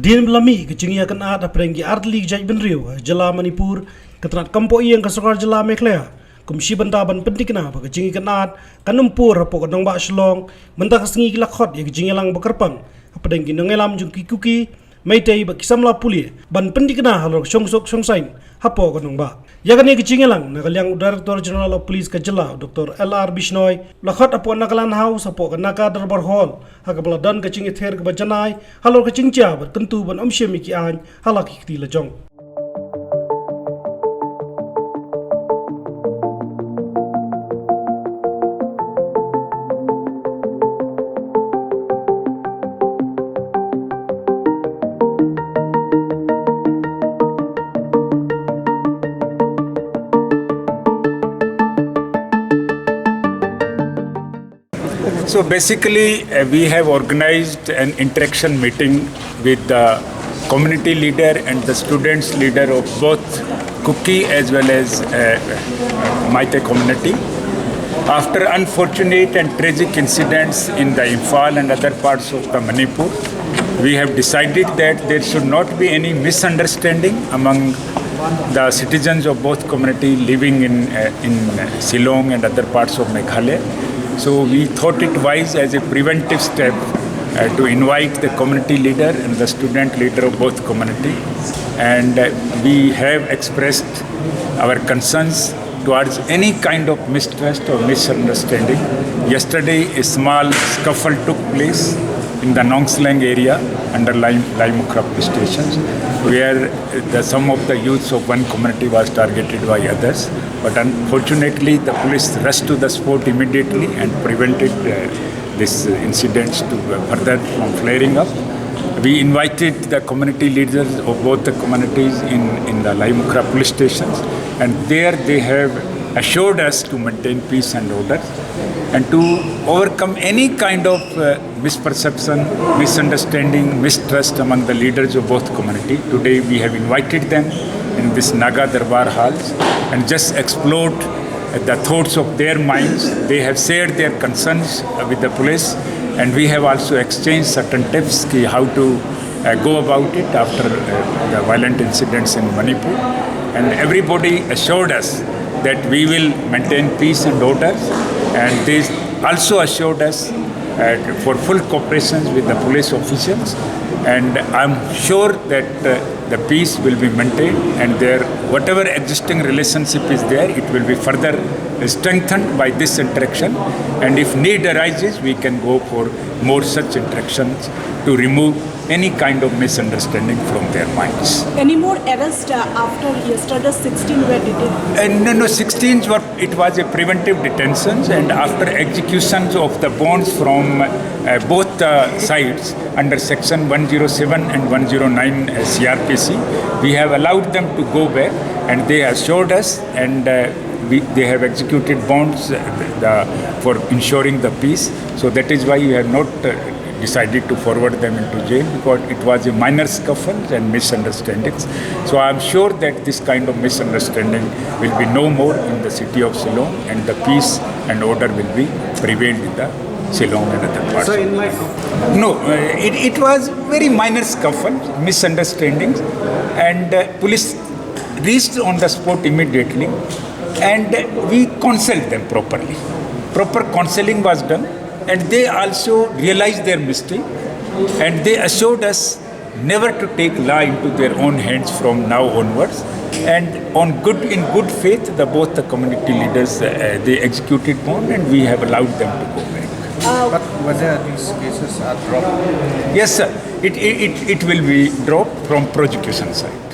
Din belami kecingnya kan ada perenggi artli jaj benriu jala Manipur ketrat kampo yang kasukar jala Meghalaya kumsi bantaban pentikna ba kecingi kan ad kanumpur rapo kadang ba Shillong mentah kesengi lakhot ya kecingi lang bakarpang apa dengki nongelam jungki Kuki Meitei ba kisamla Pulit ban pentikna halor songsok songsain hapo kadang ba ya kan ya kecingi lang nakalyang Director General of Police ka jala Dr. LR Bisnoy lakhot apo nakalan house apo kanaka darbar hall hakabla dan kecingi ther ke bajanai halor kecingcia ba tentu ban omsyemi ki an halaki kti lajong. So basically, we have organized an interaction meeting with the community leader and the students leader of both Kuki as well as Meitei community. After unfortunate and tragic incidents in the Imphal and other parts of the Manipur, we have decided that there should not be any misunderstanding among the citizens of both community living in Shillong and other parts of Meghalaya. So we thought it wise as a preventive step to invite the community leader and the student leader of both community, and we have expressed our concerns towards any kind of mistrust or misunderstanding. Yesterday a small scuffle took place in the Nongslang area under Laimukra police stations, where some of the youths of one community was targeted by others. But unfortunately, the police rushed to the spot immediately and prevented this incident to further from flaring up. We invited the community leaders of both the communities in the Laimukra police stations, and there they have assured us to maintain peace and order and to overcome any kind of misperception, misunderstanding, mistrust among the leaders of both community. Today we have invited them in this Naga Darbar halls and just explored the thoughts of their minds. They have shared their concerns with the police, and we have also exchanged certain tips on how to go about it after the violent incidents in Manipur. And everybody assured us that we will maintain peace and order, and they also assured us for full cooperation with the police officials, and I'm sure that the peace will be maintained, and whatever existing relationship is there, it will be further strengthened by this interaction, and if need arises, we can go for more such interactions to remove any kind of misunderstanding from their minds. Any more arrests after yesterday's 16 were detained? No, 16 it was a preventive detentions, and after executions of the bonds from both sides under section 107 and 109 CRPC, we have allowed them to go back, and they assured us, and they have executed bonds for ensuring the peace. So that is why we have not decided to forward them into jail, because it was a minor scuffle and misunderstandings. So I am sure that this kind of misunderstanding will be no more in the city of Shillong, and the peace and order will be prevailed in the Shillong and other parts. So in like No, it was very minor scuffle, misunderstandings, and police reached on the spot immediately, and we counseled them properly. Proper counseling was done, and they also realized their mistake, and they assured us never to take law into their own hands from now onwards. And in good faith, both the community leaders they executed bond, and we have allowed them to go back. But whether these cases are dropped? Yes, sir. It will be dropped from prosecution side.